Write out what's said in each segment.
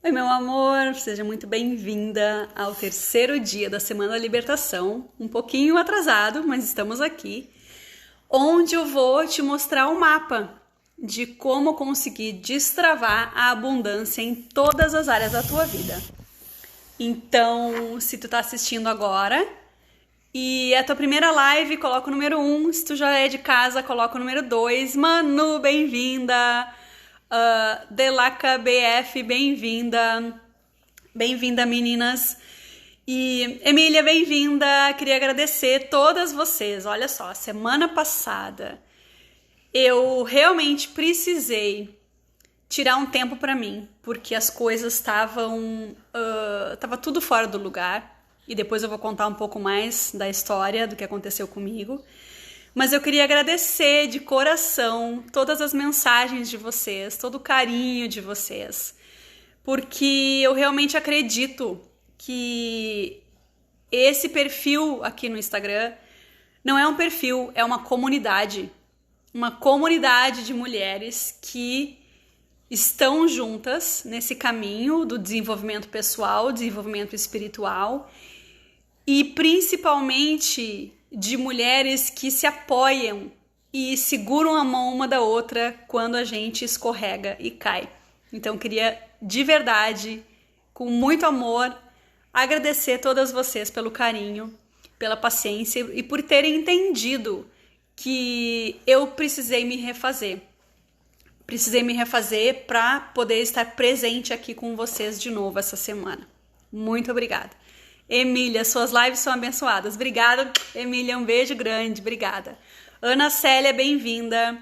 Oi, meu amor, seja muito bem-vinda ao terceiro dia da Semana da Libertação. Um pouquinho atrasado, mas estamos aqui, onde eu vou te mostrar um mapa de como conseguir destravar a abundância em todas as áreas da tua vida. Então, se tu tá assistindo agora e é a tua primeira live, coloca o número 1. Se tu já é de casa, coloca o número 2. Manu, bem-vinda! Delaca BF, bem-vinda. Bem-vinda, meninas. E Emília, bem-vinda. Queria agradecer todas vocês. Olha só, semana passada eu realmente precisei tirar um tempo pra mim, porque as coisas tava tudo fora do lugar. E depois eu vou contar um pouco mais da história do que aconteceu comigo. Mas eu queria agradecer de coração todas as mensagens de vocês, todo o carinho de vocês, porque eu realmente acredito que esse perfil aqui no Instagram não é um perfil, é uma comunidade de mulheres que estão juntas nesse caminho do desenvolvimento pessoal, desenvolvimento espiritual e principalmente de mulheres que se apoiam e seguram a mão uma da outra quando a gente escorrega e cai. Então, queria de verdade, com muito amor, agradecer todas vocês pelo carinho, pela paciência e por terem entendido que eu precisei me refazer. Precisei me refazer para poder estar presente aqui com vocês de novo essa semana. Muito obrigada. Emília, suas lives são abençoadas. Obrigada, Emília, um beijo grande, obrigada. Ana Célia, bem-vinda.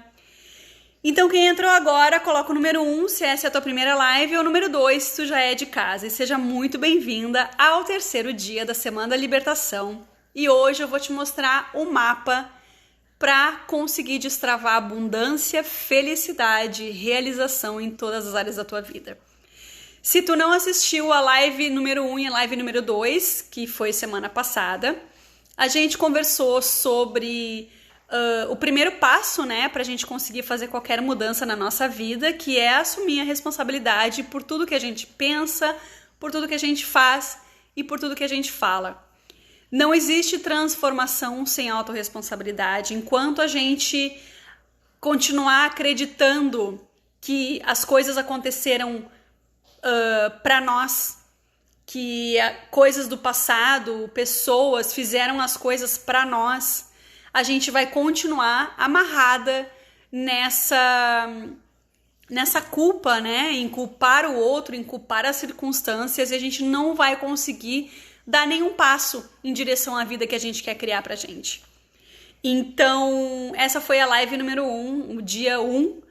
Então, quem entrou agora, coloca o número 1, se essa é a tua primeira live, ou o número 2, se tu já é de casa. E seja muito bem-vinda ao terceiro dia da Semana da Libertação. E hoje eu vou te mostrar o mapa para conseguir destravar abundância, felicidade, realização em todas as áreas da tua vida. Se tu não assistiu a live número 1 e a live número 2, que foi semana passada, a gente conversou sobre o primeiro passo, né, pra gente conseguir fazer qualquer mudança na nossa vida, que é assumir a responsabilidade por tudo que a gente pensa, por tudo que a gente faz e por tudo que a gente fala. Não existe transformação sem autorresponsabilidade. Enquanto a gente continuar acreditando que as coisas aconteceram para nós, que coisas do passado, pessoas fizeram as coisas para nós, a gente vai continuar amarrada nessa culpa, né? Em culpar o outro, em culpar as circunstâncias, e a gente não vai conseguir dar nenhum passo em direção à vida que a gente quer criar pra gente. Então, essa foi a live número 1, o dia 1.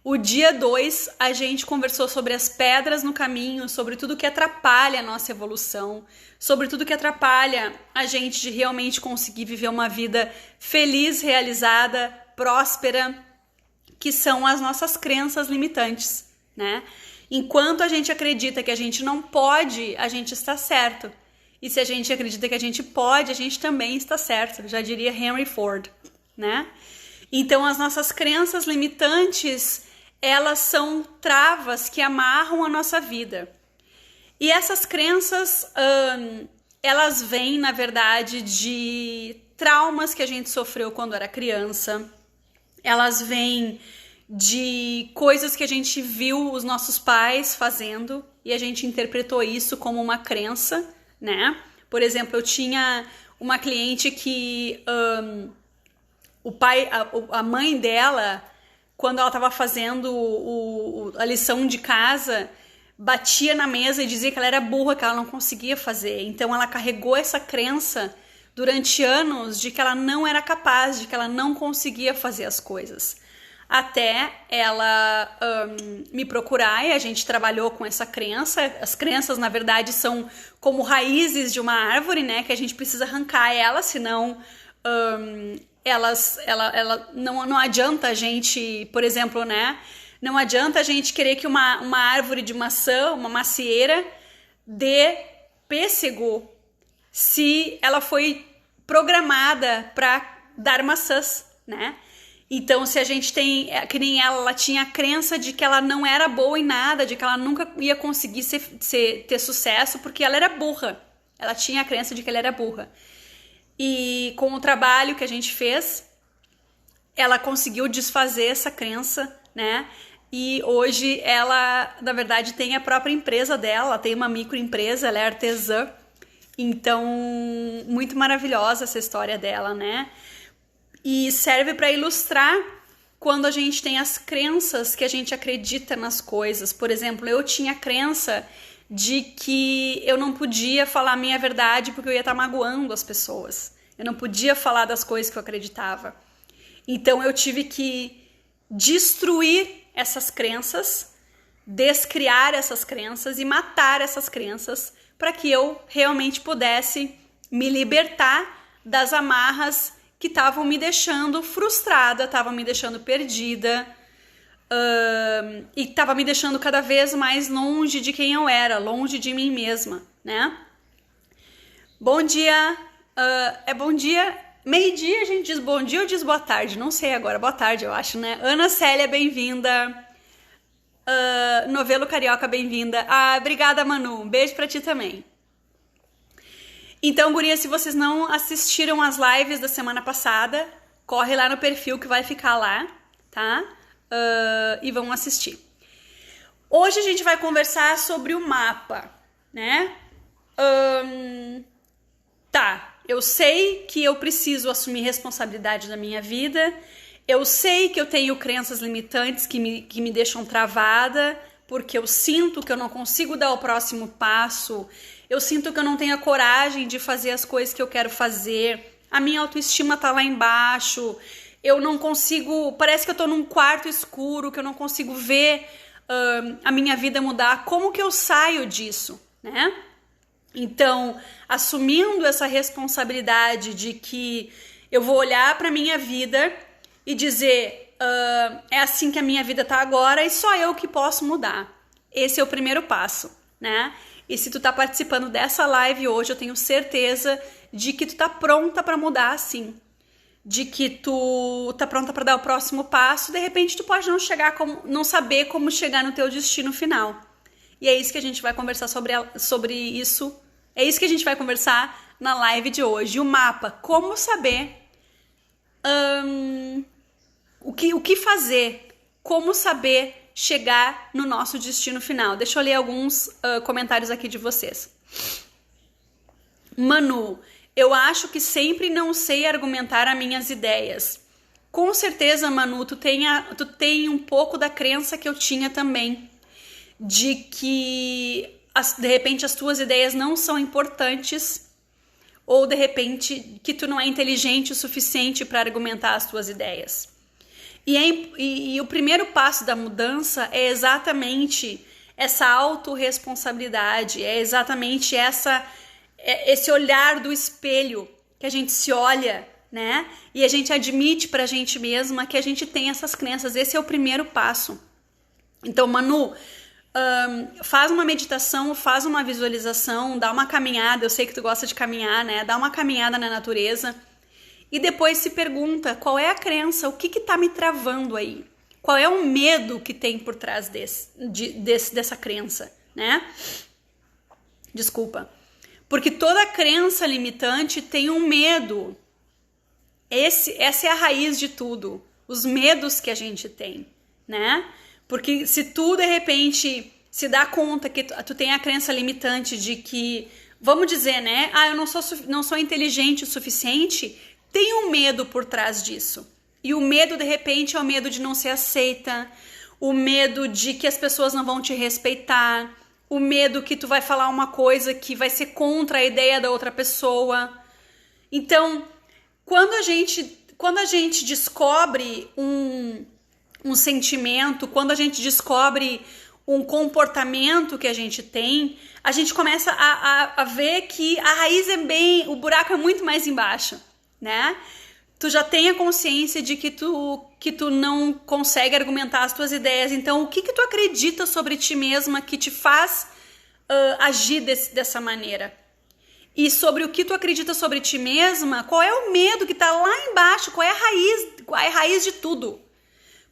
O dia 2, a gente conversou sobre as pedras no caminho, sobre tudo que atrapalha a nossa evolução, sobre tudo que atrapalha a gente de realmente conseguir viver uma vida feliz, realizada, próspera, que são as nossas crenças limitantes, né? Enquanto a gente acredita que a gente não pode, a gente está certo. E se a gente acredita que a gente pode, a gente também está certo, já diria Henry Ford, né? Então, as nossas crenças limitantes, elas são travas que amarram a nossa vida. E essas crenças, elas vêm, na verdade, de traumas que a gente sofreu quando era criança. Elas vêm de coisas que a gente viu os nossos pais fazendo e a gente interpretou isso como uma crença, né? Por exemplo, eu tinha uma cliente que a mãe dela, quando ela estava fazendo a lição de casa, batia na mesa e dizia que ela era burra, que ela não conseguia fazer. Então ela carregou essa crença durante anos de que ela não era capaz, de que ela não conseguia fazer as coisas. Até ela me procurar, e a gente trabalhou com essa crença. As crenças, na verdade, são como raízes de uma árvore, né? Que a gente precisa arrancar ela, senão não adianta a gente, por exemplo, né? Não adianta a gente querer que uma árvore de maçã, uma macieira, dê pêssego se ela foi programada para dar maçãs, né? Então, se a gente tem, que nem ela tinha a crença de que ela não era boa em nada, de que ela nunca ia conseguir ter sucesso, porque ela era burra. Ela tinha a crença de que ela era burra. E com o trabalho que a gente fez, ela conseguiu desfazer essa crença, né? E hoje ela, na verdade, tem a própria empresa dela, ela tem uma microempresa, ela é artesã. Então, muito maravilhosa essa história dela, né? E serve para ilustrar quando a gente tem as crenças que a gente acredita nas coisas. Por exemplo, eu tinha a crença de que eu não podia falar a minha verdade porque eu ia estar magoando as pessoas. Eu não podia falar das coisas que eu acreditava. Então eu tive que destruir essas crenças, descriar essas crenças e matar essas crenças para que eu realmente pudesse me libertar das amarras que estavam me deixando frustrada, estavam me deixando perdida e estavam me deixando cada vez mais longe de quem eu era, longe de mim mesma, né? Bom dia, é bom dia, meio-dia a gente diz bom dia ou diz boa tarde? Não sei agora, boa tarde eu acho, né? Ana Célia, bem-vinda. Novelo Carioca, bem-vinda. Obrigada, Manu, um beijo pra ti também. Então, guria, se vocês não assistiram as lives da semana passada, corre lá no perfil que vai ficar lá, tá? E vão assistir. Hoje a gente vai conversar sobre o mapa, né? Tá, eu sei que eu preciso assumir responsabilidade da minha vida, eu sei que eu tenho crenças limitantes que me deixam travada, porque eu sinto que eu não consigo dar o próximo passo, eu sinto que eu não tenho a coragem de fazer as coisas que eu quero fazer, a minha autoestima tá lá embaixo, eu não consigo, parece que eu tô num quarto escuro, que eu não consigo ver a minha vida mudar. Como que eu saio disso, né? Então, assumindo essa responsabilidade de que eu vou olhar pra minha vida e dizer, é assim que a minha vida tá agora e só eu que posso mudar. Esse é o primeiro passo, né? E se tu tá participando dessa live hoje, eu tenho certeza de que tu tá pronta pra mudar, sim. De que tu tá pronta pra dar o próximo passo, de repente tu pode não saber como chegar no teu destino final. E é isso que a gente vai conversar sobre isso. É isso que a gente vai conversar na live de hoje. O mapa, como saber o que fazer, como saber chegar no nosso destino final. Deixa eu ler alguns comentários aqui de vocês. Manu, eu acho que sempre não sei argumentar as minhas ideias. Com certeza, Manu, tu tem um pouco da crença que eu tinha também, de que de repente as tuas ideias não são importantes, ou de repente que tu não é inteligente o suficiente para argumentar as tuas ideias. E o primeiro passo da mudança é exatamente essa autorresponsabilidade, é exatamente esse olhar do espelho que a gente se olha, né? E a gente admite pra gente mesma que a gente tem essas crenças. Esse é o primeiro passo. Então, Manu, faz uma meditação, faz uma visualização, dá uma caminhada. Eu sei que tu gosta de caminhar, né? Dá uma caminhada na natureza. E depois se pergunta, qual é a crença? O que tá me travando aí? Qual é o medo que tem por trás dessa crença, né? Desculpa. Porque toda crença limitante tem um medo. Essa é a raiz de tudo. Os medos que a gente tem, né? Porque se tu, de repente, se dá conta que tu tem a crença limitante de que, vamos dizer, né? Eu não sou inteligente o suficiente, tem um medo por trás disso. E o medo, de repente, é o medo de não ser aceita, o medo de que as pessoas não vão te respeitar, o medo que tu vai falar uma coisa que vai ser contra a ideia da outra pessoa. Então, quando a gente descobre um sentimento, quando a gente descobre um comportamento que a gente tem, a gente começa a ver que a raiz o buraco é muito mais embaixo, né? Tu já tem a consciência de que tu não consegue argumentar as tuas ideias. Então, o que tu acredita sobre ti mesma que te faz agir dessa maneira? e sobre o que tu acredita sobre ti mesma, qual é o medo que tá lá embaixo, qual é a raiz de tudo.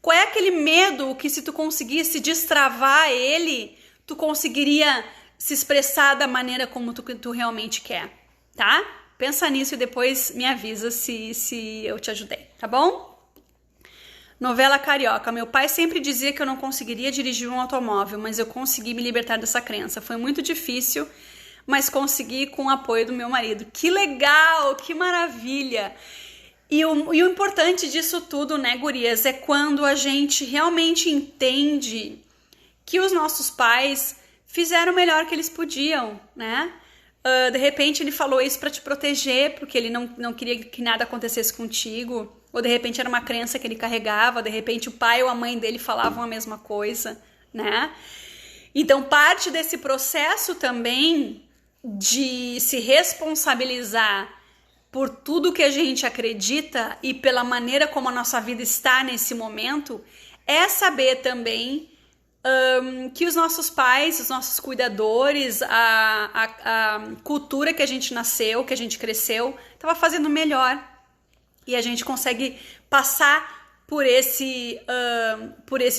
Qual é aquele medo que se tu conseguisse destravar ele, tu conseguiria se expressar da maneira como tu realmente quer, tá? Pensa nisso e depois me avisa se eu te ajudei, tá bom? Novela Carioca. Meu pai sempre dizia que eu não conseguiria dirigir um automóvel, mas eu consegui me libertar dessa crença. Foi muito difícil, mas consegui com o apoio do meu marido. Que legal, que maravilha! E o importante disso tudo, né, gurias, é quando a gente realmente entende que os nossos pais fizeram o melhor que eles podiam, né? De repente ele falou isso para te proteger, porque ele não queria que nada acontecesse contigo, ou de repente era uma crença que ele carregava, de repente o pai ou a mãe dele falavam a mesma coisa, né? Então parte desse processo também de se responsabilizar por tudo que a gente acredita e pela maneira como a nossa vida está nesse momento, é saber também que os nossos pais, os nossos cuidadores, a cultura que a gente nasceu, que a gente cresceu, estava fazendo melhor. E a gente consegue passar por esse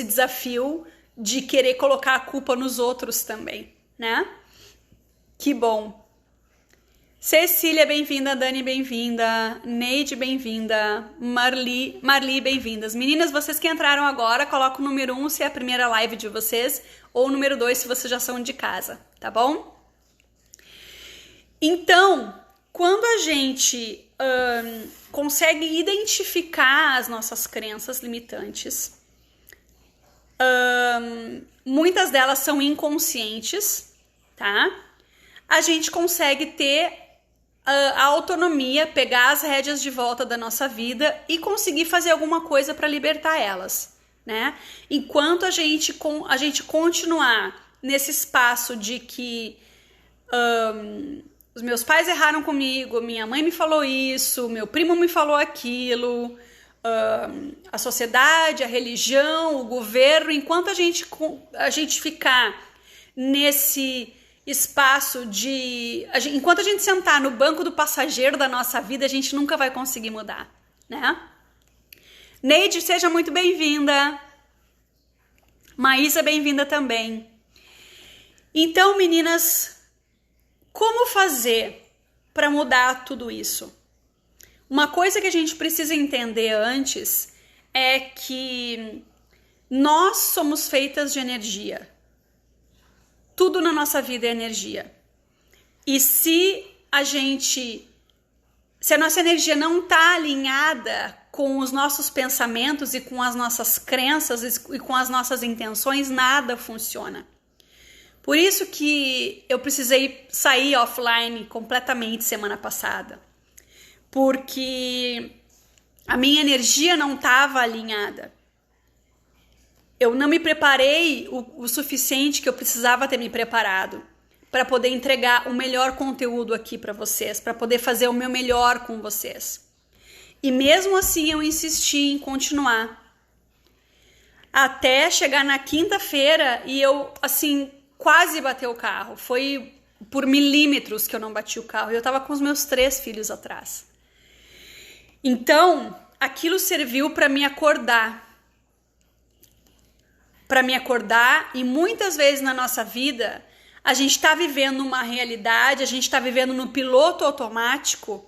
desafio de querer colocar a culpa nos outros também, né? Que bom. Cecília, bem-vinda. Dani, bem-vinda. Neide, bem-vinda. Marli, bem-vindas. Meninas, vocês que entraram agora, coloca o número 1 se é a primeira live de vocês, ou o número 2 se vocês já são de casa, tá bom? Então, quando a gente consegue identificar as nossas crenças limitantes, muitas delas são inconscientes, tá? A gente consegue ter a autonomia, pegar as rédeas de volta da nossa vida e conseguir fazer alguma coisa para libertar elas, né? Enquanto a gente continuar nesse espaço de que os meus pais erraram comigo, minha mãe me falou isso, meu primo me falou aquilo, a sociedade, a religião, o governo, enquanto a gente ficar nesse espaço enquanto a gente sentar no banco do passageiro da nossa vida, a gente nunca vai conseguir mudar, né? Neide, seja muito bem-vinda. Maísa, bem-vinda também. Então, meninas, como fazer para mudar tudo isso? Uma coisa que a gente precisa entender antes é que nós somos feitas de energia. Tudo na nossa vida é energia. E se a nossa energia não está alinhada com os nossos pensamentos e com as nossas crenças e com as nossas intenções, nada funciona. Por isso que eu precisei sair offline completamente semana passada. Porque a minha energia não estava alinhada. Eu não me preparei o suficiente que eu precisava ter me preparado para poder entregar o melhor conteúdo aqui para vocês, para poder fazer o meu melhor com vocês. E mesmo assim eu insisti em continuar. Até chegar na quinta-feira e eu, assim, quase bati o carro. Foi por milímetros que eu não bati o carro. E eu tava com os meus 3 filhos atrás. Então, aquilo serviu para me acordar. E muitas vezes na nossa vida a gente está vivendo uma realidade, a gente está vivendo no piloto automático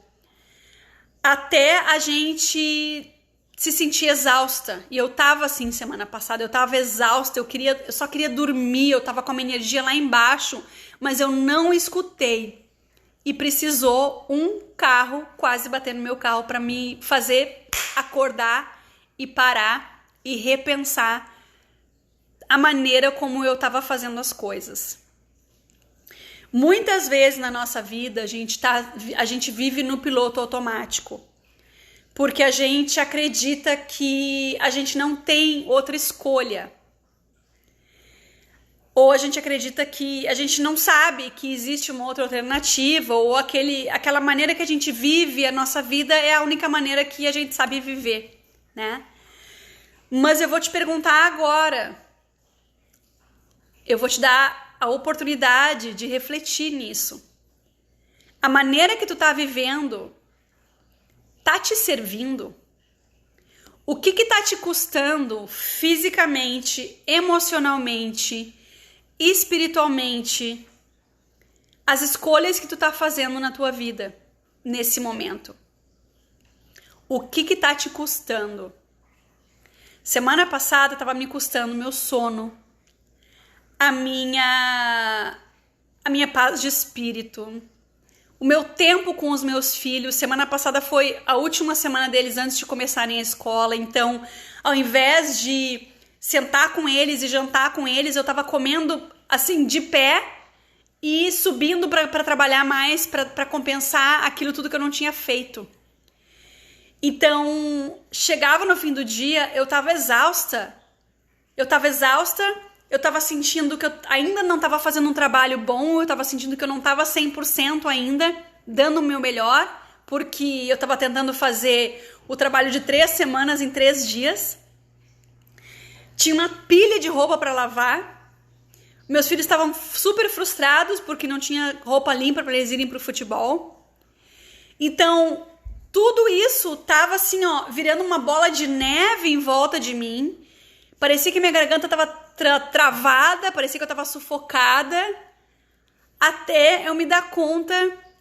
até a gente se sentir exausta. E eu tava assim semana passada, eu tava exausta, eu só queria dormir, eu tava com a minha energia lá embaixo, mas eu não escutei. E precisou um carro quase bater no meu carro para me fazer acordar e parar e repensar a maneira como eu estava fazendo as coisas. Muitas vezes na nossa vida a gente vive no piloto automático, porque a gente acredita que a gente não tem outra escolha. Ou a gente acredita que a gente não sabe que existe uma outra alternativa, ou aquela maneira que a gente vive a nossa vida é a única maneira que a gente sabe viver, né? Mas eu vou te perguntar agora, eu vou te dar a oportunidade de refletir nisso. A maneira que tu tá vivendo tá te servindo? O que tá te custando fisicamente, emocionalmente, espiritualmente, as escolhas que tu tá fazendo na tua vida nesse momento? O que tá te custando? Semana passada tava me custando meu sono, a minha paz de espírito, o meu tempo com os meus filhos. Semana passada foi a última semana deles antes de começarem a escola, então ao invés de sentar com eles e jantar com eles, eu tava comendo assim de pé e subindo para trabalhar mais, para compensar aquilo tudo que eu não tinha feito. Então, chegava no fim do dia, eu tava exausta, eu tava sentindo que eu ainda não tava fazendo um trabalho bom, eu tava sentindo que eu não tava 100% ainda, dando o meu melhor, porque eu tava tentando fazer o trabalho de 3 semanas em 3 dias. Tinha uma pilha de roupa para lavar, meus filhos estavam super frustrados porque não tinha roupa limpa para eles irem pro futebol. Então, tudo isso tava assim, ó, virando uma bola de neve em volta de mim. Parecia que minha garganta tava travada, parecia que eu tava sufocada, até eu me dar conta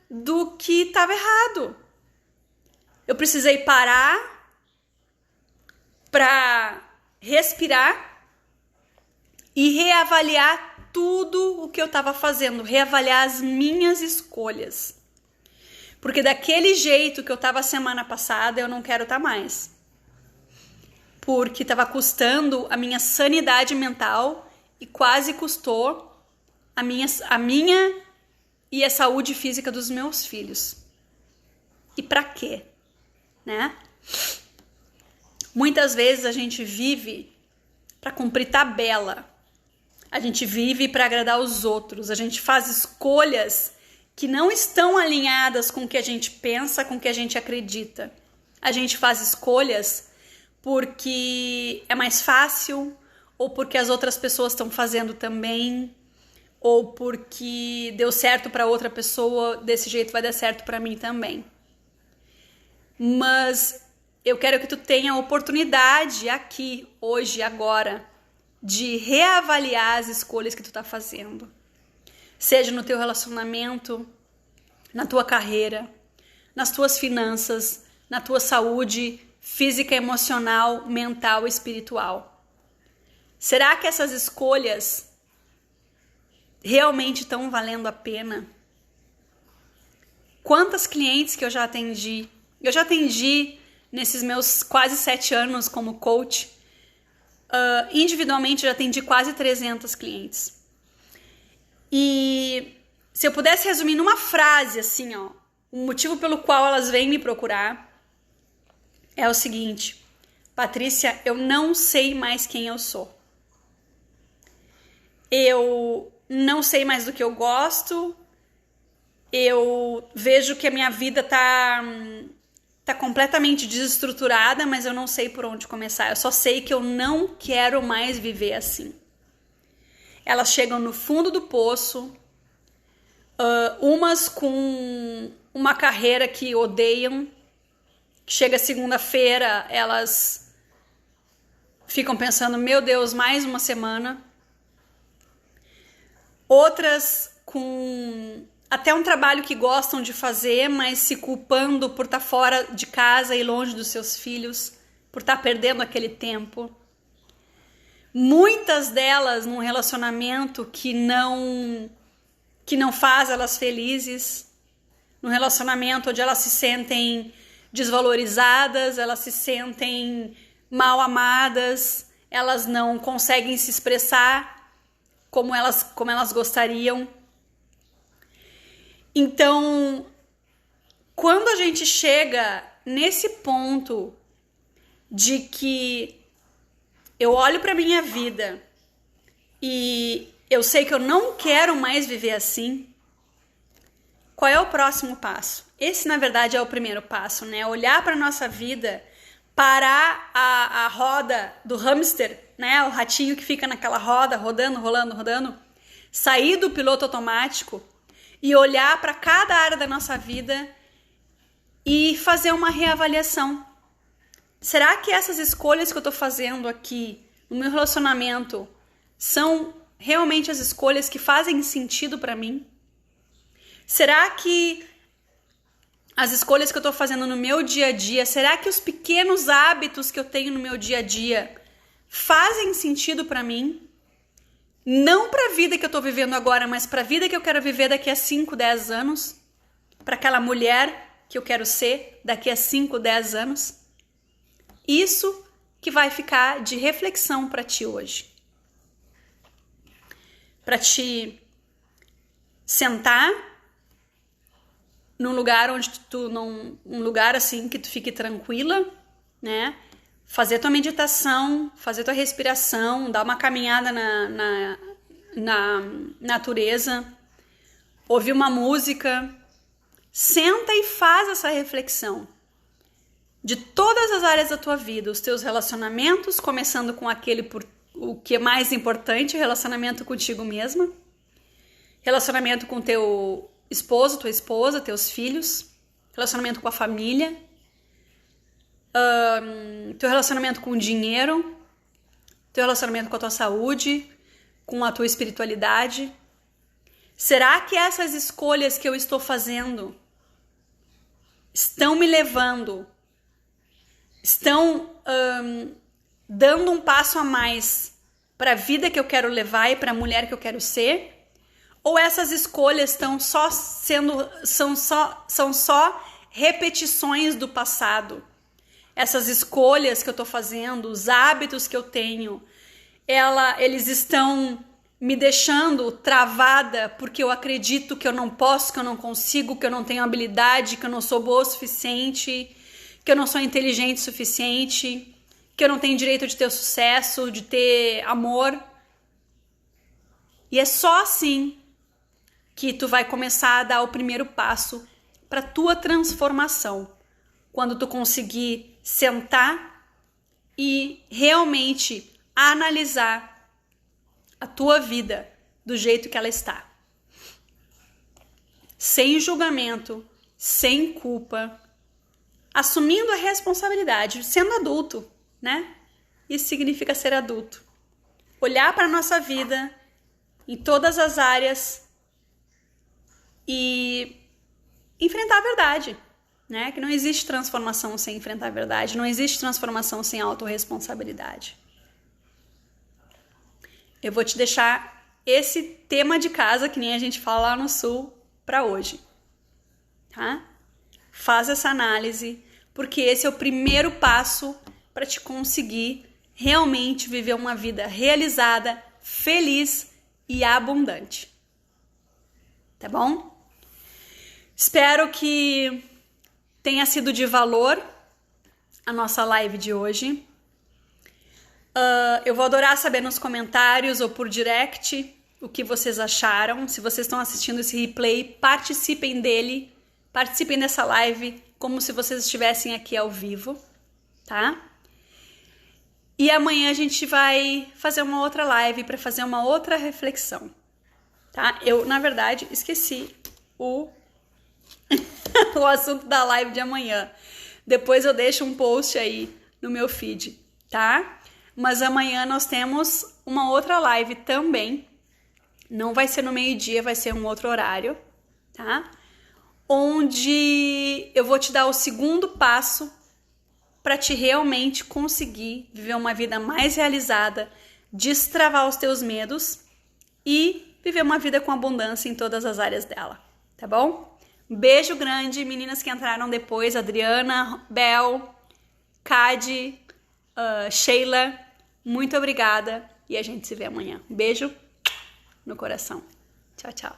do que tava errado. Eu precisei parar pra respirar e reavaliar tudo o que eu tava fazendo, reavaliar as minhas escolhas. Porque daquele jeito que eu tava semana passada, eu não quero estar mais. Porque estava custando a minha sanidade mental e quase custou a minha e a saúde física dos meus filhos. E pra quê? Né? Muitas vezes a gente vive para cumprir tabela. A gente vive para agradar os outros. A gente faz escolhas que não estão alinhadas com o que a gente pensa, com o que a gente acredita. A gente faz escolhas porque é mais fácil, ou porque as outras pessoas estão fazendo também, ou porque deu certo para outra pessoa, desse jeito vai dar certo para mim também. Mas eu quero que tu tenha a oportunidade aqui, hoje, agora, de reavaliar as escolhas que tu tá fazendo. Seja no teu relacionamento, na tua carreira, nas tuas finanças, na tua saúde física, emocional, mental e espiritual. Será que essas escolhas realmente estão valendo a pena? Quantas clientes que eu já atendi? Eu já atendi nesses meus quase 7 anos como coach. Individualmente já atendi quase 300 clientes. E se eu pudesse resumir numa frase, assim, ó, o motivo pelo qual elas vêm me procurar é o seguinte: Patrícia, eu não sei mais quem eu sou. Eu não sei mais do que eu gosto. Eu vejo que a minha vida tá completamente desestruturada, mas eu não sei por onde começar. Eu só sei que eu não quero mais viver assim. Elas chegam no fundo do poço, umas com uma carreira que odeiam. Chega segunda-feira, elas ficam pensando, meu Deus, mais uma semana. Outras com até um trabalho que gostam de fazer, mas se culpando por estar fora de casa e longe dos seus filhos, por estar perdendo aquele tempo. Muitas delas num relacionamento que não faz elas felizes, num relacionamento onde elas se sentem desvalorizadas, elas se sentem mal amadas, elas não conseguem se expressar como elas gostariam. Então, quando a gente chega nesse ponto de que eu olho para minha vida e eu sei que eu não quero mais viver assim, qual é o próximo passo? Esse, na verdade, é o primeiro passo, né? Olhar para nossa vida, parar a roda do hamster, né? O ratinho que fica naquela roda, rodando, rolando, rodando, sair do piloto automático e olhar para cada área da nossa vida e fazer uma reavaliação. Será que essas escolhas que eu tô fazendo aqui no meu relacionamento são realmente as escolhas que fazem sentido para mim? Será que as escolhas que eu tô fazendo no meu dia a dia, será que os pequenos hábitos que eu tenho no meu dia a dia fazem sentido para mim? Não para a vida que eu tô vivendo agora, mas para a vida que eu quero viver daqui a 5, 10 anos? Para aquela mulher que eu quero ser daqui a 5, 10 anos? Isso que vai ficar de reflexão para ti hoje. Para te sentar num lugar onde um lugar assim que tu fique tranquila, né? Fazer tua meditação, fazer tua respiração, dar uma caminhada na natureza, ouvir uma música. Senta e faz essa reflexão de todas as áreas da tua vida, os teus relacionamentos, começando com o que é mais importante, relacionamento contigo mesma, relacionamento com teu esposo, tua esposa, teus filhos, relacionamento com a família, teu relacionamento com o dinheiro, teu relacionamento com a tua saúde, com a tua espiritualidade. Será que essas escolhas que eu estou fazendo estão me levando, estão dando um passo a mais para a vida que eu quero levar e para a mulher que eu quero ser? Ou essas escolhas são só repetições do passado? Essas escolhas que eu estou fazendo, os hábitos que eu tenho, eles estão me deixando travada porque eu acredito que eu não posso, que eu não consigo, que eu não tenho habilidade, que eu não sou boa o suficiente, que eu não sou inteligente o suficiente, que eu não tenho direito de ter sucesso, de ter amor. E é só assim que tu vai começar a dar o primeiro passo para tua transformação. Quando tu conseguir sentar e realmente analisar a tua vida do jeito que ela está. Sem julgamento, sem culpa, assumindo a responsabilidade, sendo adulto, né? Isso significa ser adulto. Olhar para a nossa vida em todas as áreas e enfrentar a verdade, né? Que não existe transformação sem enfrentar a verdade, não existe transformação sem autorresponsabilidade. Eu vou te deixar esse tema de casa, que nem a gente fala lá no Sul, para hoje, tá? Faz essa análise, porque esse é o primeiro passo para te conseguir realmente viver uma vida realizada, feliz e abundante. Tá bom? Espero que tenha sido de valor a nossa live de hoje. Eu vou adorar saber nos comentários ou por direct o que vocês acharam. Se vocês estão assistindo esse replay, participem dele, participem dessa live como se vocês estivessem aqui ao vivo, tá? E amanhã a gente vai fazer uma outra live para fazer uma outra reflexão, tá? Eu, na verdade, esqueci o assunto da live de amanhã. Depois eu deixo um post aí no meu feed, tá? Mas amanhã nós temos uma outra live também. Não vai ser no meio-dia, vai ser um outro horário, tá? Onde eu vou te dar o segundo passo para te realmente conseguir viver uma vida mais realizada, destravar os teus medos e viver uma vida com abundância em todas as áreas dela, tá bom? Beijo grande, meninas que entraram depois, Adriana, Bel, Cade, Sheila, muito obrigada e a gente se vê amanhã. Beijo no coração. Tchau, tchau.